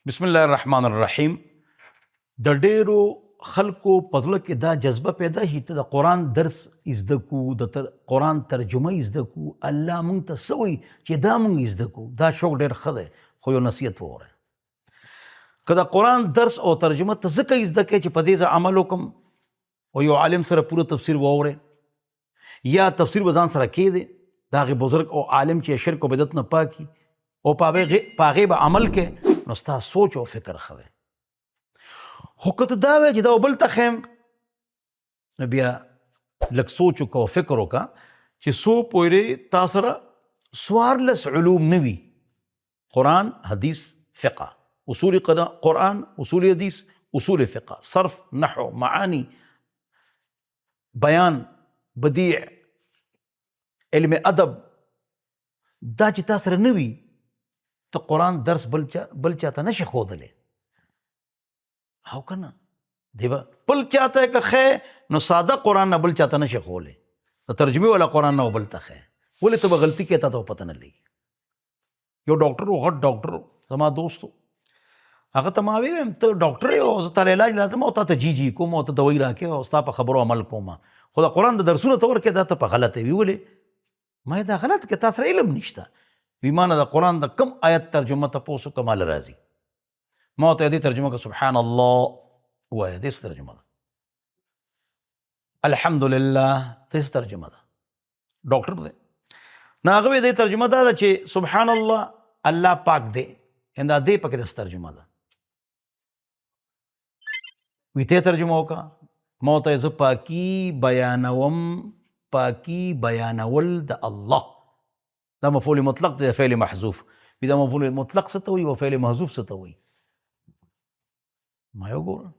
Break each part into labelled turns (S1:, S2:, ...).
S1: بسم الله الرحمن الرحیم. د ډیرو خلکو په زړه کې دا جذبه پیدا شي ته د قرآن درس زده کو، د قرآن ترجمه زده کو. الله مونږ ته څه وایي چې دا مونږ زده کو. دا شوق ډېر ښه دی، خو یو نصیحت ووره. که د قرآن درس او ترجمه ته ځکه زده کوې چې په دې زه عمل وکړم او یو عالم سره پوره تفسیر واورې، یا تفسیر به ځان سره کېدې د هغې بزرګ او عالم چې شرک او بدعت نه پاکي او په هغې به عمل کې، نو ستا سوچ او فکر ښه دی. خو که ته دا وایې چې دا بل ته ښیم، نو بیا لږ سوچ وکړه او فکر وکړه چې څو پورې تا سره 14 علوم نه وي: قرآن، حدیث، فقه، اصول قرآن، اصول حدیث، اصول فقه، صرف، نحو، معانی، بیان، بدیع، علم ادب. دا چې تا سره نه وي، ته قرآن درس بل چاته نشي ښودلی. او که نه دی به بل چاته که ښې، نو ساده قرآن نه بل چاته نشي ښولی. د ترجمې والا قرآن نه بل ته ښې. ولې ته به غلطي کوې، تا ته به پته نه لګي. یو ډاکټر و، غټ ډاکټر و، زما دوست و. هغه ته ما ویم ته ډاکټر یې او زه تاله علاج لازم او تا ته جی کوم او ته دوایي راکې او ستا په خبرو عمل کوم، خو د قرآن د درسونه ته ورکې، دا ته په غلطه وي. ولې؟ ما دا غلط کې تا سره علم نشته. وی ما نه د قرآن د کم آیت ترجمه تپوس وکړه، ما له راځي. ما ورته دې ترجمه کړه سبحان الله ووایه، دې څه ترجمه ده؟ الحمدلله دې څه ترجمه ده؟ ډاکټر دی. نو هغه وی دې ترجمه دا ده چې سبحان الله الله پاک دی، همدا دې پکې د څه ترجمه ده؟ وی ته ترجمه وکړه. ما ورته زه پاکي بیانوم، پاکي بیانول د الله. دا مفعول مطلق دی، فعل محذوف. وی دا مفعول مطلق څه ته وایي او فعل محذوف څه ته وایي؟ ما یو ګوره،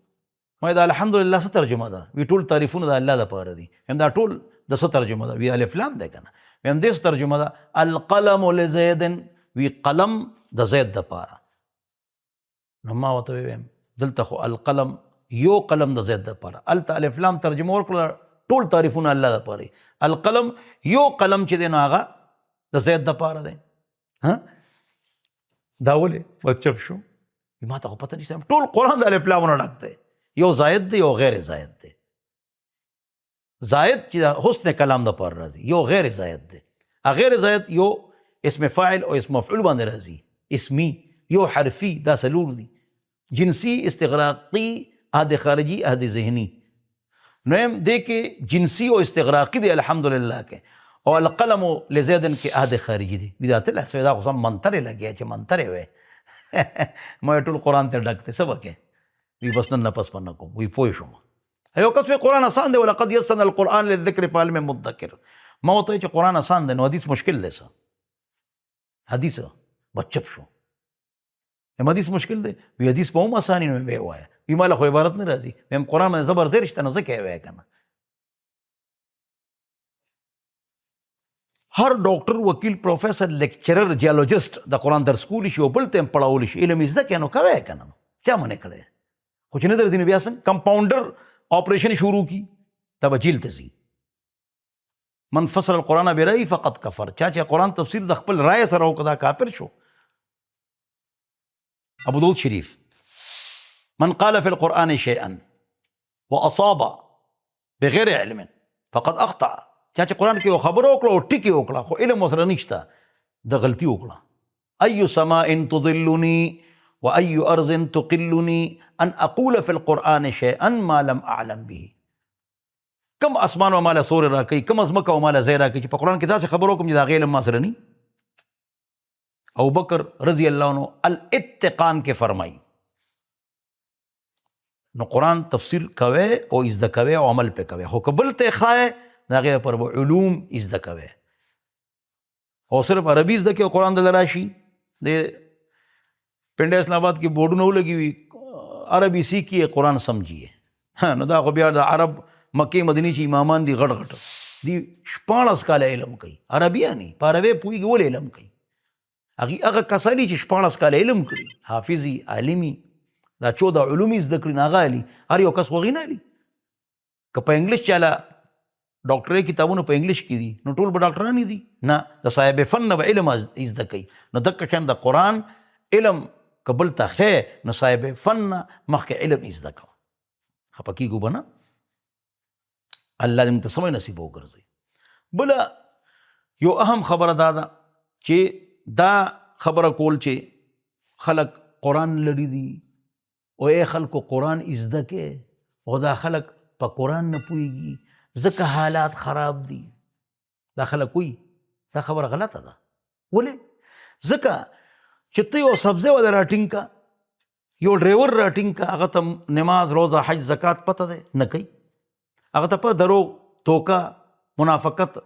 S1: ما دا الحمدلله څه ترجمه ده؟ وی ټول تعریفونه د الله دپاره دي. همدا ټول د څه ترجمه ده؟ وی الف لام دی که نه. وی همدې څه ترجمه ده؟ القلم لزید، وی قلم د زید دپاره. نو ما ورته ویم دلته خو القلم یو قلم د زید دپاره، هلته الف لام ترجمه ورکړله ټول تعریفونه الله دپاره دي. القلم یو قلم چې دی نو هغه د زید دپاره دی. دا ولې؟ بس چپ شو. ما ته خو پته نشته، ټول قرآن د الف لامونه ډک دی. یو زاید دی، یو غیر زاید دی. زاید چې د حسن کلام دپاره راځي، یو غیر زاید دی. غیر زاید یو اسم فاعل او اسم مفعول باندې راځي، اسمی، یو حرفي، دا څلور دي: جنسی، استغراقي، عهد خارجي، عهد ذهني. نویم دی کې جنسی او استغراقي دی الحمدلله کې، او القلم لزیدن کې عهد خارجي دی. وی دا ته لحظه دا خو سم منترې لګیا چې منترې وی. ما ټول قرآن ته ډک دی، څه به کې؟ وی بس نن نفس پر نه کوم. وی پوه شوم. یو کس وی قرآن آسان دی، ولقد یسرنا القرآن للذکر فهل من مدکر. ما ورته وی چې قرآن آسان دی، نو حدیث مشکل دی. څه حدیث؟ بس چپ شو. یم حدیث مشکل دی؟ وی حدیث به هم آساني نو وی وایه. وی ما له خو عبارت نه راځي. ویم قرآن باندې زبر زیر شته، نو ځکه یې وایه که نه. هر ډاکټر، وکیل، پروفیسر، لیکچرر، جیولوجسٹ د قرآن درس کولی شي او بل ته هم پړولی شي. علم زده کړې نو کوی که نه، چا منې کړی؟ خو چې نه درځي نو بیا څنګه کمپاونډر اپریشن شروع کي، دا به جیل ته ځي. من فسر القرآن برأی فقط کفر. چا چې قرآن تفسیر د خپل رایه سره وکړه، دا کافر شو. ابو داود شریف: من قال في القرآن شيئا واصاب بغیر علم فقد اخطأ. چا چې قرآن کې یو خبره وکړه او ټکي وکړه، خو علم ورسره نشته، د غلطي وکړه. ای سماء تظلني وای ارض تقلني ان اقول في القرآن شيئا ما لم اعلم به. کم اسمان و ماله سورې راکوي، کم ازمکه و ماله ځای راکوي چې په قرآن کې داسې خبره وکړم چې د هغې علم ما سره ني. ابوبکر رضی الله عنه الاتقان کې فرمایي، نو قرآن تفسیر کوئ او زده کوئ او عمل پې کوئ. خو که بل ته ښایې د هغې پر به علوم زده کوئ، او صرف عربي زده کړئ او قرآن دله راشي. د پنډه اسلام آباد کې بورډونه ولګي وي عربي سیکھیے قرآن سمجھیے. نو دا خو بیا د عرب مکې مدینې چې امامان دي غټ غټ دي 14 کاله علم کوي، عربیانې په عربۍ پوهېږي، ولې علم کوي؟ هغه کسان چې 14 کاله علم کړي، حافظي، عالمي، دا 14 علوم یې زده کړي، نو هغه علي. هر یو کس خو هغې نه علي. که په انګلیش چاله ډاکټرۍ کتابونه په انګلیش کې دي، نو ټول به ډاکټران دي؟ نه، د صاحب فن نه به علم زده کوي. نو دقه شان د قرآن علم که بل ته ښې نو صاحب فن نه مخکې علم زده کوه. خفه کېږو به نه. الله دې موږ ته سمه نصیب وګرځوي. بله یو اهم خبره دا ده چې دا خبره کول چې خلک قرآن لري دي او ای خلکو قرآن زده کې او دا خلک په قرآن نه پوهېږي ځکه حالات خراب دي. دا خلک وایي دا خبره غلطه ده. ولې؟ ځکه چې ته یو سبزی والا راټینګ کا، یو ډریور راټینګ کا، هغه ته نماز روزه حج زکات پته دی نه کوي. هغه ته په دروغ توکا منافقت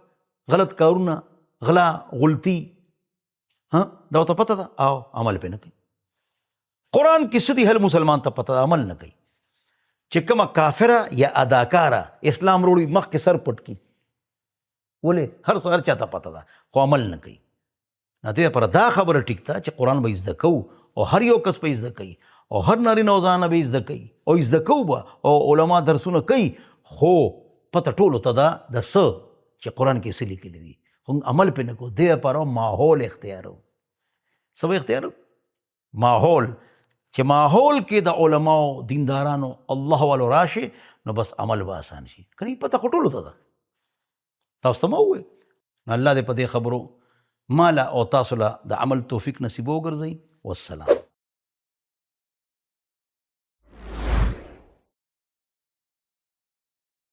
S1: غلط کارونه غلا غلطي دا ورته پته ده او عمل پې نه کوي. قرآن کې څه دي هر مسلمان ته پته ده، عمل نه کوي. چې کومه کافره یا اداکاره اسلام وروړي مخکې سر پټ کي. ولې؟ هر څه هر چاته پته ده خو عمل نه کوي. نو دې لپاره دا خبره ټیک ده چې قرآن به زده کوو او هر یو کس به زده کوي او هر نارینه او زنانه به زده کوي او زده کوو به او علما درسونه کوي، خو پته ټولو ته ده د څه چې قرآن کې څه لیکلي دي، خو عمل پې نه کوو. دې لپاره ماحول اختیارو. څه به اختیارو؟ ماحول. چې ماحول کې د علماو دیندارانو الله والو راشي نو بس عمل به آسان شي. کنی پته خو ټولو ته ده. تاسو ته ما ووایي. نو الله دې په دې خبرو مالا او تاسو له د عمل توفیق نصیب وګرځوي. والسلام.